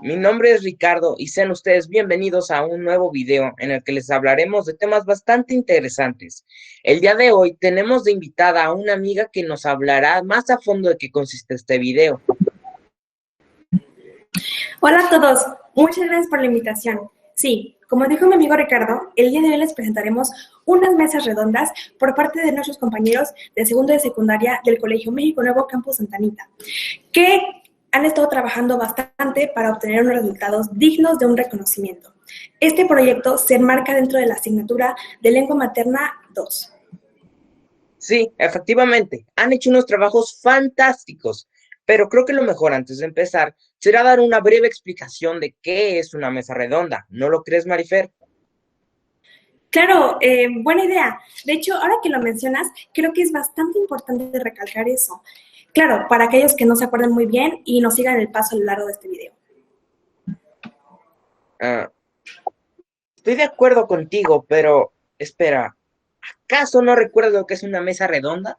Mi nombre es Ricardo y sean ustedes bienvenidos a un nuevo video en el que les hablaremos de temas bastante interesantes. El día de hoy tenemos de invitada a una amiga que nos hablará más a fondo de qué consiste este video. Hola a todos, muchas gracias por la invitación. Sí, como dijo mi amigo Ricardo, el día de hoy les presentaremos unas mesas redondas por parte de nuestros compañeros de segundo de secundaria del Colegio México Nuevo Campus Santa Anita, que han estado trabajando bastante para obtener unos resultados dignos de un reconocimiento. Este proyecto se enmarca dentro de la asignatura de Lengua Materna 2. Sí, efectivamente, han hecho unos trabajos fantásticos, pero creo que lo mejor antes de empezar será dar una breve explicación de qué es una mesa redonda. ¿No lo crees, Marifer? Claro, buena idea. De hecho, ahora que lo mencionas, creo que es bastante importante recalcar eso. Claro, para aquellos que no se acuerdan muy bien y nos sigan el paso a lo largo de este video. Ah, estoy de acuerdo contigo, pero espera, ¿acaso no recuerdas lo que es una mesa redonda?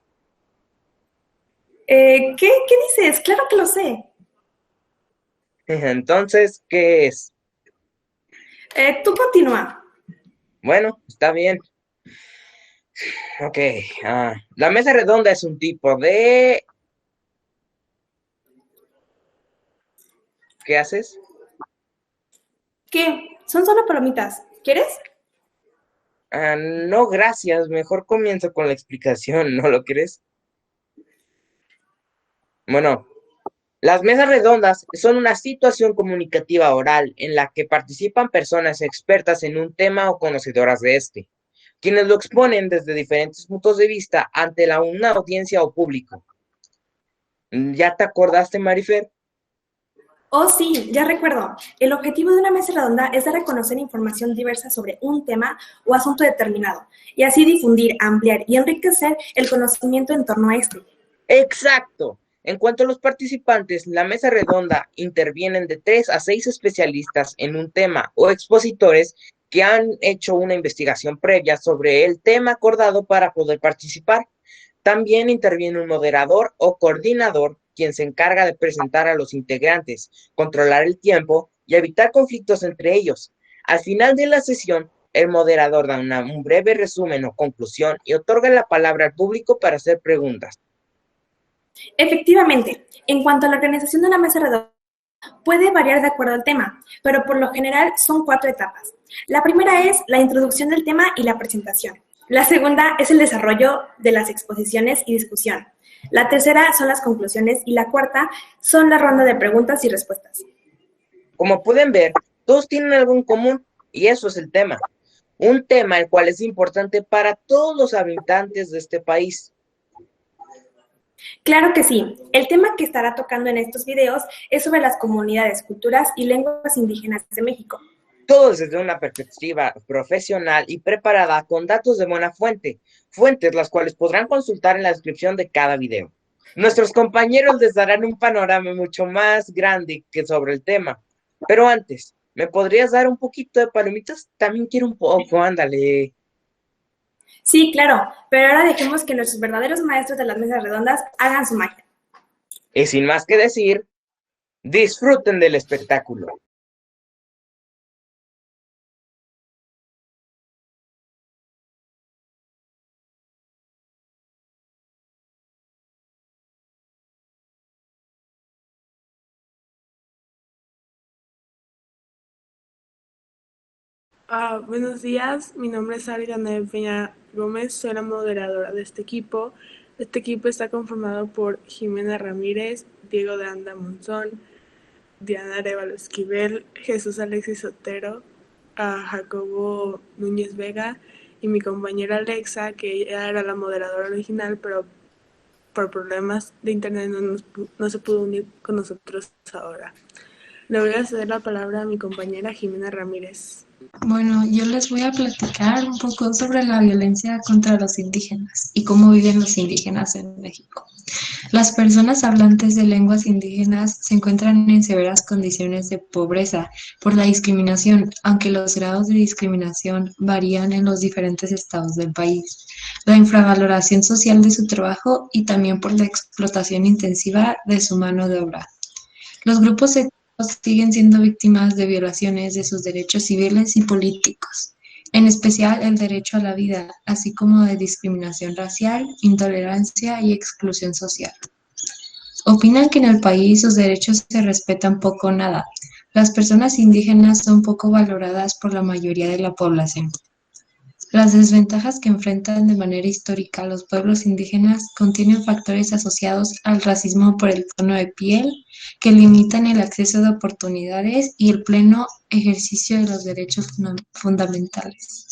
¿Qué dices? Claro que lo sé. Entonces, ¿qué es? Tú continúa. Bueno, está bien. Ok. La mesa redonda es un tipo de... ¿Qué haces? ¿Qué? Son solo palomitas. ¿Quieres? No, gracias. Mejor comienzo con la explicación, ¿no lo crees? Bueno, las mesas redondas son una situación comunicativa oral en la que participan personas expertas en un tema o conocedoras de este, quienes lo exponen desde diferentes puntos de vista ante una audiencia o público. ¿Ya te acordaste, Marifer? Oh, sí, ya recuerdo. El objetivo de una mesa redonda es dar a conocer información diversa sobre un tema o asunto determinado, y así difundir, ampliar y enriquecer el conocimiento en torno a este. Exacto. En cuanto a los participantes, la mesa redonda intervienen de 3 a 6 especialistas en un tema o expositores que han hecho una investigación previa sobre el tema acordado para poder participar. También interviene un moderador o coordinador, quien se encarga de presentar a los integrantes, controlar el tiempo y evitar conflictos entre ellos. Al final de la sesión, el moderador da un breve resumen o conclusión y otorga la palabra al público para hacer preguntas. Efectivamente, en cuanto a la organización de una mesa redonda, puede variar de acuerdo al tema, pero por lo general son 4 etapas. La primera es la introducción del tema y la presentación. La segunda es el desarrollo de las exposiciones y discusión. La tercera son las conclusiones y la cuarta son la ronda de preguntas y respuestas. Como pueden ver, todos tienen algo en común y eso es el tema. Un tema el cual es importante para todos los habitantes de este país. Claro que sí. El tema que estará tocando en estos videos es sobre las comunidades, culturas y lenguas indígenas de México. Todo desde una perspectiva profesional y preparada con datos de buena fuente, fuentes las cuales podrán consultar en la descripción de cada video. Nuestros compañeros les darán un panorama mucho más grande que sobre el tema. Pero antes, ¿me podrías dar un poquito de palomitas? También quiero un poco, ándale. Sí, claro, pero ahora dejemos que nuestros verdaderos maestros de las mesas redondas hagan su magia. Y sin más que decir, disfruten del espectáculo. Buenos días, mi nombre es Ariana Peña Gómez, soy la moderadora de este equipo. Este equipo está conformado por Jimena Ramírez, Diego de Anda Monzón, Diana Arevalo Esquivel, Jesús Alexis Sotero, Jacobo Núñez Vega y mi compañera Alexa, que ella era la moderadora original, pero por problemas de internet no se pudo unir con nosotros ahora. Le voy a ceder la palabra a mi compañera Jimena Ramírez. Bueno, yo les voy a platicar un poco sobre la violencia contra los indígenas y cómo viven los indígenas en México. Las personas hablantes de lenguas indígenas se encuentran en severas condiciones de pobreza por la discriminación, aunque los grados de discriminación varían en los diferentes estados del país, la infravaloración social de su trabajo y también por la explotación intensiva de su mano de obra. Los grupos siguen siendo víctimas de violaciones de sus derechos civiles y políticos, en especial el derecho a la vida, así como de discriminación racial, intolerancia y exclusión social. Opinan que en el país sus derechos se respetan poco o nada. Las personas indígenas son poco valoradas por la mayoría de la población. Las desventajas que enfrentan de manera histórica los pueblos indígenas contienen factores asociados al racismo por el tono de piel, que limitan el acceso de oportunidades y el pleno ejercicio de los derechos fundamentales.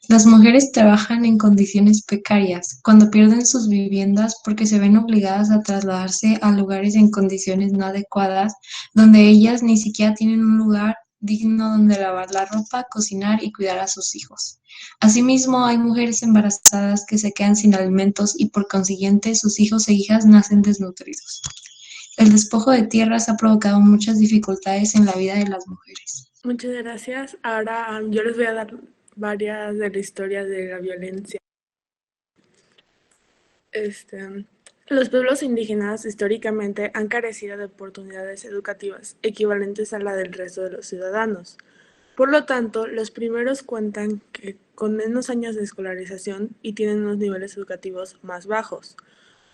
Las mujeres trabajan en condiciones precarias, cuando pierden sus viviendas porque se ven obligadas a trasladarse a lugares en condiciones no adecuadas, donde ellas ni siquiera tienen un lugar digno donde lavar la ropa, cocinar y cuidar a sus hijos. Asimismo, hay mujeres embarazadas que se quedan sin alimentos y por consiguiente sus hijos e hijas nacen desnutridos. El despojo de tierras ha provocado muchas dificultades en la vida de las mujeres. Muchas gracias. Ahora yo les voy a dar varias de la historia de la violencia. Los pueblos indígenas históricamente han carecido de oportunidades educativas equivalentes a la del resto de los ciudadanos. Por lo tanto, los primeros cuentan con menos años de escolarización y tienen unos niveles educativos más bajos.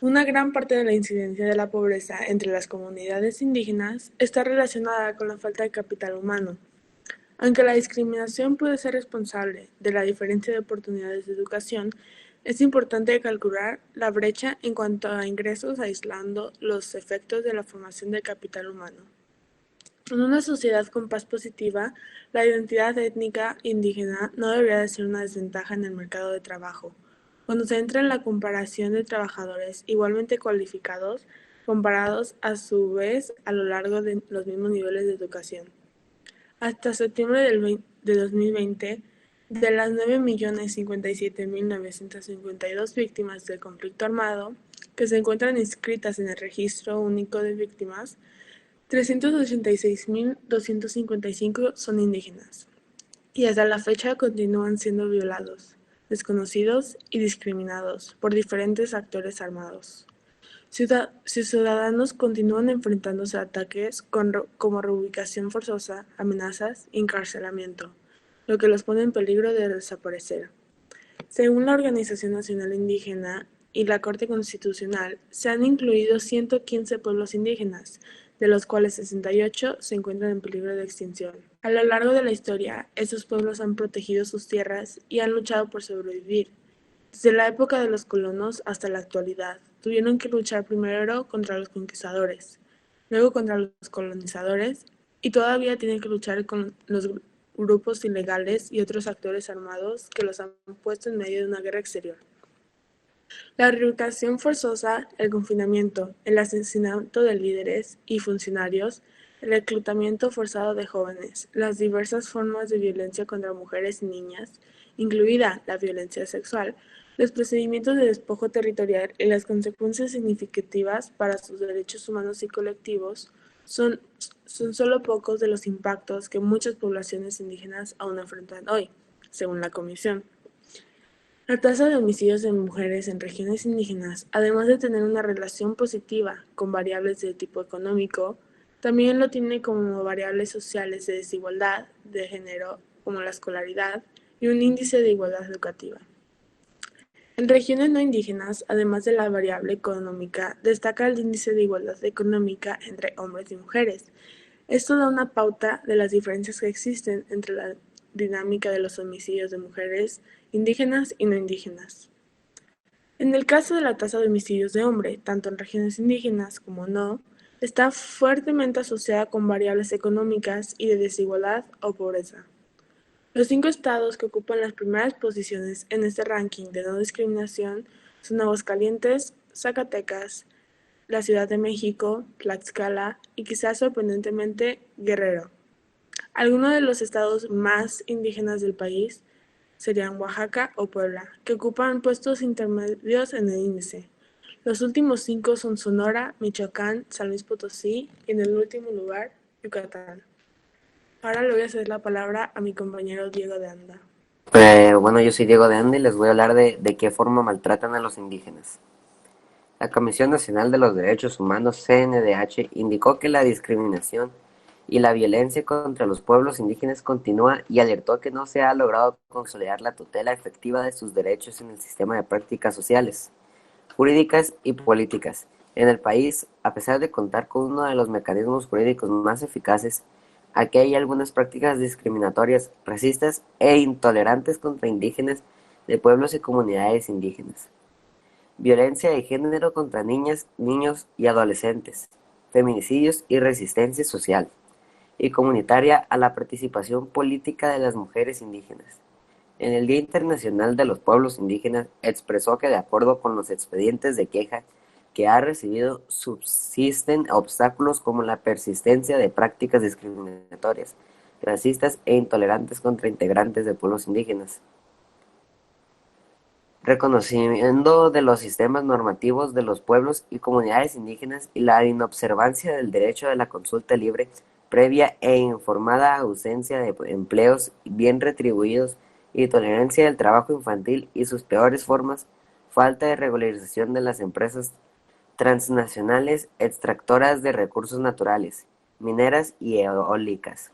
Una gran parte de la incidencia de la pobreza entre las comunidades indígenas está relacionada con la falta de capital humano. Aunque la discriminación puede ser responsable de la diferencia de oportunidades de educación, es importante calcular la brecha en cuanto a ingresos aislando los efectos de la formación del capital humano. En una sociedad con paz positiva, la identidad étnica indígena no debería de ser una desventaja en el mercado de trabajo. Cuando se entra en la comparación de trabajadores igualmente cualificados, comparados a su vez a lo largo de los mismos niveles de educación. Hasta septiembre de 2020, de las 9.057.952 víctimas del conflicto armado que se encuentran inscritas en el Registro Único de Víctimas, 386.255 son indígenas, y hasta la fecha continúan siendo violados, desconocidos y discriminados por diferentes actores armados. Sus ciudadanos continúan enfrentándose a ataques como reubicación forzosa, amenazas y encarcelamiento, lo que los pone en peligro de desaparecer. Según la Organización Nacional Indígena y la Corte Constitucional, se han incluido 115 pueblos indígenas, de los cuales 68 se encuentran en peligro de extinción. A lo largo de la historia, estos pueblos han protegido sus tierras y han luchado por sobrevivir. Desde la época de los colonos hasta la actualidad, tuvieron que luchar primero contra los conquistadores, luego contra los colonizadores y todavía tienen que luchar con los grupos ilegales y otros actores armados que los han puesto en medio de una guerra exterior. La reubicación forzosa, el confinamiento, el asesinato de líderes y funcionarios, el reclutamiento forzado de jóvenes, las diversas formas de violencia contra mujeres y niñas, incluida la violencia sexual, los procedimientos de despojo territorial y las consecuencias significativas para sus derechos humanos y colectivos son solo pocos de los impactos que muchas poblaciones indígenas aún enfrentan hoy, según la Comisión. La tasa de homicidios de mujeres en regiones indígenas, además de tener una relación positiva con variables de tipo económico, también lo tiene como variables sociales de desigualdad de género, como la escolaridad y un índice de igualdad educativa. En regiones no indígenas, además de la variable económica, destaca el índice de igualdad económica entre hombres y mujeres. Esto da una pauta de las diferencias que existen entre la dinámica de los homicidios de mujeres indígenas y no indígenas. En el caso de la tasa de homicidios de hombre, tanto en regiones indígenas como no, está fuertemente asociada con variables económicas y de desigualdad o pobreza. Los 5 estados que ocupan las primeras posiciones en este ranking de no discriminación son Aguascalientes, Zacatecas, la Ciudad de México, Tlaxcala y quizás sorprendentemente Guerrero. Algunos de los estados más indígenas del país serían Oaxaca o Puebla, que ocupan puestos intermedios en el índice. Los últimos 5 son Sonora, Michoacán, San Luis Potosí y en el último lugar, Yucatán. Ahora le voy a ceder la palabra a mi compañero Diego de Anda. Bueno, yo soy Diego de Anda y les voy a hablar de qué forma maltratan a los indígenas. La Comisión Nacional de los Derechos Humanos, CNDH, indicó que la discriminación y la violencia contra los pueblos indígenas continúa y alertó que no se ha logrado consolidar la tutela efectiva de sus derechos en el sistema de prácticas sociales, jurídicas y políticas. En el país, a pesar de contar con uno de los mecanismos jurídicos más eficaces, aquí hay algunas prácticas discriminatorias, racistas e intolerantes contra indígenas de pueblos y comunidades indígenas. Violencia de género contra niñas, niños y adolescentes, feminicidios y resistencia social y comunitaria a la participación política de las mujeres indígenas. En el Día Internacional de los Pueblos Indígenas expresó que de acuerdo con los expedientes de queja que ha recibido subsisten obstáculos como la persistencia de prácticas discriminatorias, racistas e intolerantes contra integrantes de pueblos indígenas. Reconocimiento de los sistemas normativos de los pueblos y comunidades indígenas y la inobservancia del derecho de la consulta libre, previa e informada, ausencia de empleos bien retribuidos y tolerancia del trabajo infantil y sus peores formas, falta de regularización de las empresas transnacionales extractoras de recursos naturales, mineras y eólicas,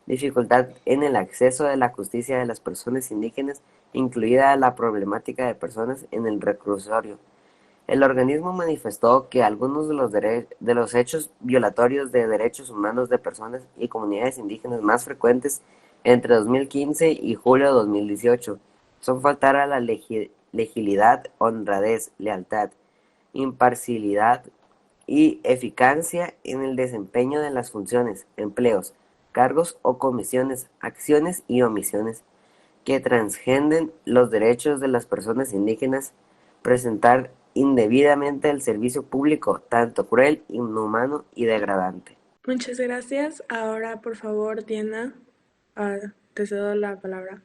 dificultad en el acceso a la justicia de las personas indígenas, incluida la problemática de personas en el reclusorio. El organismo manifestó que algunos de los hechos violatorios de derechos humanos de personas y comunidades indígenas más frecuentes entre 2015 y julio de 2018 son faltar a la legibilidad, honradez, lealtad, imparcialidad y eficacia en el desempeño de las funciones, empleos, cargos o comisiones, acciones y omisiones que transgreden los derechos de las personas indígenas, presentar indebidamente el servicio público, tanto cruel, inhumano y degradante. Muchas gracias. Ahora, por favor, Diana, te cedo la palabra.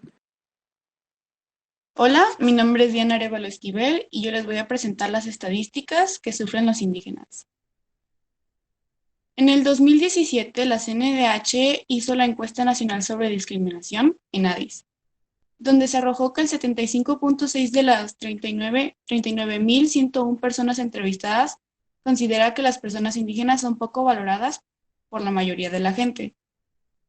Hola, mi nombre es Diana Arevalo Esquivel y yo les voy a presentar las estadísticas que sufren los indígenas. En el 2017, la CNDH hizo la Encuesta Nacional sobre Discriminación, ENADIS, donde se arrojó que el 75.6% de las 39.101 personas entrevistadas considera que las personas indígenas son poco valoradas por la mayoría de la gente.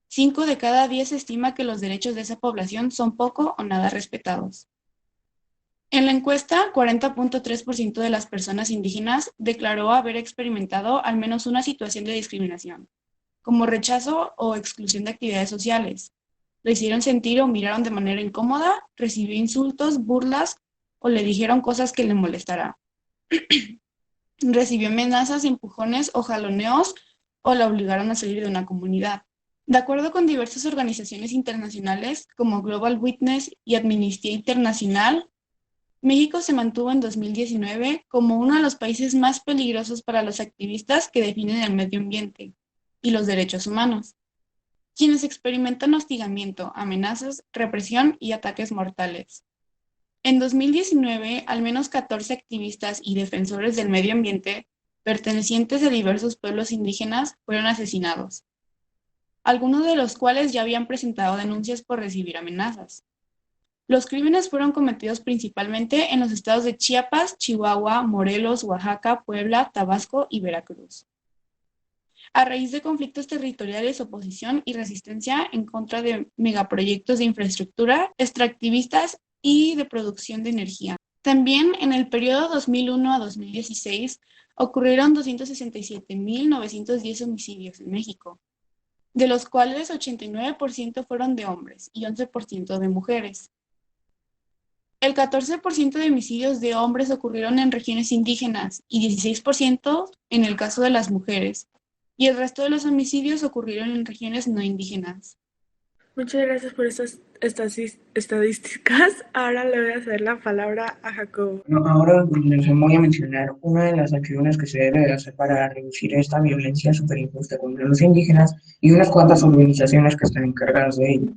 5 de cada 10 estima que los derechos de esa población son poco o nada respetados. En la encuesta, 40.3% de las personas indígenas declaró haber experimentado al menos una situación de discriminación, como rechazo o exclusión de actividades sociales. Lo hicieron sentir o miraron de manera incómoda, recibió insultos, burlas o le dijeron cosas que le molestará. Recibió amenazas, empujones o jaloneos o la obligaron a salir de una comunidad. De acuerdo con diversas organizaciones internacionales como Global Witness y Amnistía Internacional, México se mantuvo en 2019 como uno de los países más peligrosos para los activistas que defienden el medio ambiente y los derechos humanos, quienes experimentan hostigamiento, amenazas, represión y ataques mortales. En 2019, al menos 14 activistas y defensores del medio ambiente pertenecientes a diversos pueblos indígenas fueron asesinados, algunos de los cuales ya habían presentado denuncias por recibir amenazas. Los crímenes fueron cometidos principalmente en los estados de Chiapas, Chihuahua, Morelos, Oaxaca, Puebla, Tabasco y Veracruz, a raíz de conflictos territoriales, oposición y resistencia en contra de megaproyectos de infraestructura, extractivistas y de producción de energía. También en el periodo 2001 a 2016 ocurrieron 267.910 homicidios en México, de los cuales 89% fueron de hombres y 11% de mujeres. El 14% de homicidios de hombres ocurrieron en regiones indígenas y 16% en el caso de las mujeres, y el resto de los homicidios ocurrieron en regiones no indígenas. Muchas gracias por estas estadísticas. Ahora le voy a ceder la palabra a Jacobo. Ahora les voy a mencionar una de las acciones que se debe de hacer para reducir esta violencia súper injusta contra los indígenas y unas cuantas organizaciones que están encargadas de ello.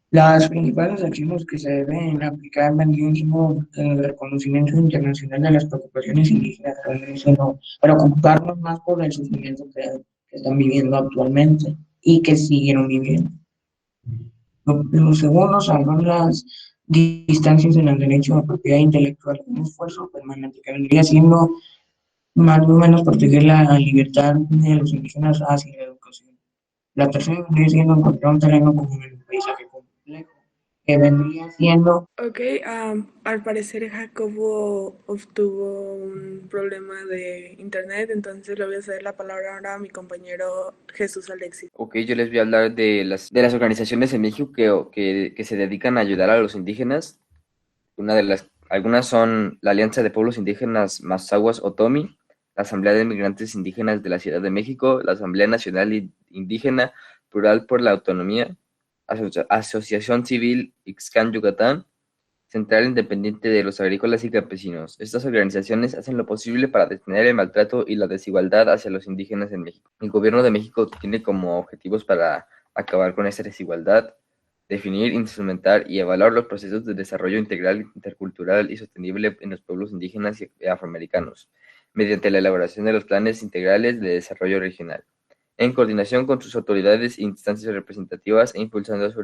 Las principales acciones que se deben aplicar vendrían siendo el reconocimiento internacional de las preocupaciones indígenas, sino preocuparnos más por el sufrimiento que están viviendo actualmente y que siguieron viviendo. Lo segundo, salvar las distancias en el derecho a propiedad intelectual, un esfuerzo permanente que vendría siendo más o menos proteger la libertad de los indígenas hacia la educación. La tercera vendría siendo encontrar un terreno con un paisaje complejo, que vendría siendo Ok, al parecer Jacobo obtuvo un problema de internet, entonces le voy a ceder la palabra ahora a mi compañero Jesús Alexis. Ok, yo les voy a hablar de las organizaciones en México que se dedican a ayudar a los indígenas. Algunas son la Alianza de Pueblos Indígenas Mazahuas Otomi, la Asamblea de Migrantes Indígenas de la Ciudad de México, la Asamblea Nacional Indígena Plural por la Autonomía, Asociación Civil Ixcán Yucatán, Central Independiente de los Agrícolas y Campesinos. Estas organizaciones hacen lo posible para detener el maltrato y la desigualdad hacia los indígenas en México. El Gobierno de México tiene como objetivos para acabar con esta desigualdad, definir, instrumentar y evaluar los procesos de desarrollo integral, intercultural y sostenible en los pueblos indígenas y afroamericanos, mediante la elaboración de los planes integrales de desarrollo regional, en coordinación con sus autoridades e instancias representativas e impulsando su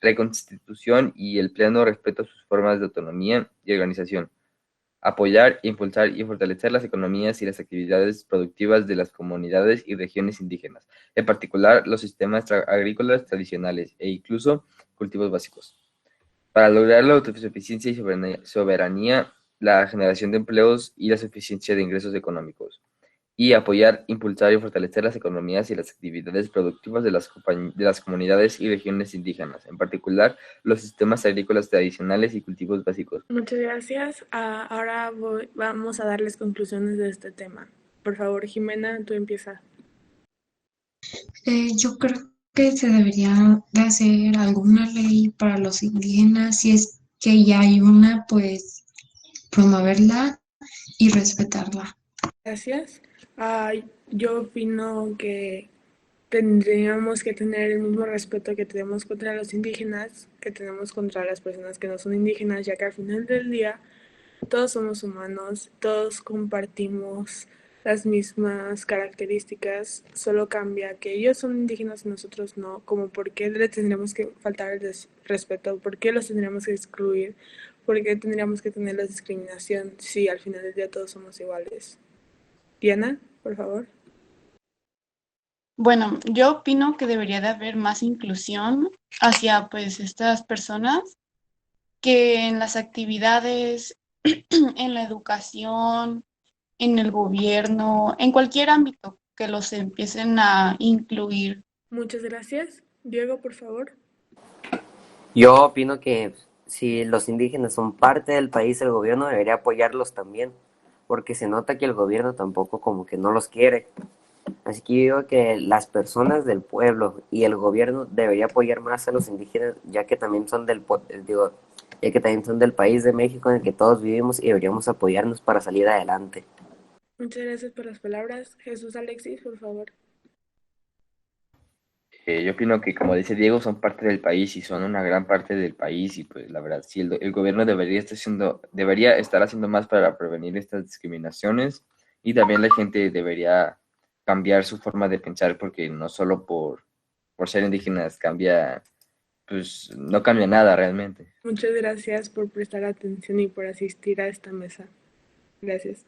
reconstitución y el pleno respeto a sus formas de autonomía y organización. Apoyar, impulsar y fortalecer las economías y las actividades productivas de las comunidades y regiones indígenas, en particular los sistemas agrícolas tradicionales e incluso cultivos básicos. Para lograr la autosuficiencia y soberanía, la generación de empleos y la suficiencia de ingresos económicos. Y apoyar, impulsar y fortalecer las economías y las actividades productivas de las comunidades y regiones indígenas, en particular los sistemas agrícolas tradicionales y cultivos básicos. Muchas gracias. Ahora vamos a darles conclusiones de este tema. Por favor, Jimena, tú empieza. Yo creo que se debería de hacer alguna ley para los indígenas, si es que ya hay una, pues promoverla y respetarla. Gracias. Yo opino que tendríamos que tener el mismo respeto que tenemos contra los indígenas, que tenemos contra las personas que no son indígenas, ya que al final del día todos somos humanos, todos compartimos las mismas características, solo cambia que ellos son indígenas y nosotros no, como por qué le tendríamos que faltar el respeto, por qué los tendríamos que excluir, por qué tendríamos que tener la discriminación si al final del día todos somos iguales. Diana, por favor. Bueno, yo opino que debería de haber más inclusión hacia pues estas personas, que en las actividades, en la educación, en el gobierno, en cualquier ámbito, que los empiecen a incluir. Muchas gracias. Diego, por favor. Yo opino que si los indígenas son parte del país, el gobierno debería apoyarlos también, porque se nota que el gobierno tampoco como que no los quiere. Así que yo digo que las personas del pueblo y el gobierno debería apoyar más a los indígenas, ya que también son ya que también son del país de México en el que todos vivimos y deberíamos apoyarnos para salir adelante. Muchas gracias por las palabras. Jesús Alexis, por favor. Yo opino que, como dice Diego, son parte del país y son una gran parte del país y pues la verdad, sí, el gobierno debería estar haciendo más para prevenir estas discriminaciones y también la gente debería cambiar su forma de pensar porque no solo por ser indígenas pues no cambia nada realmente. Muchas gracias por prestar atención y por asistir a esta mesa. Gracias.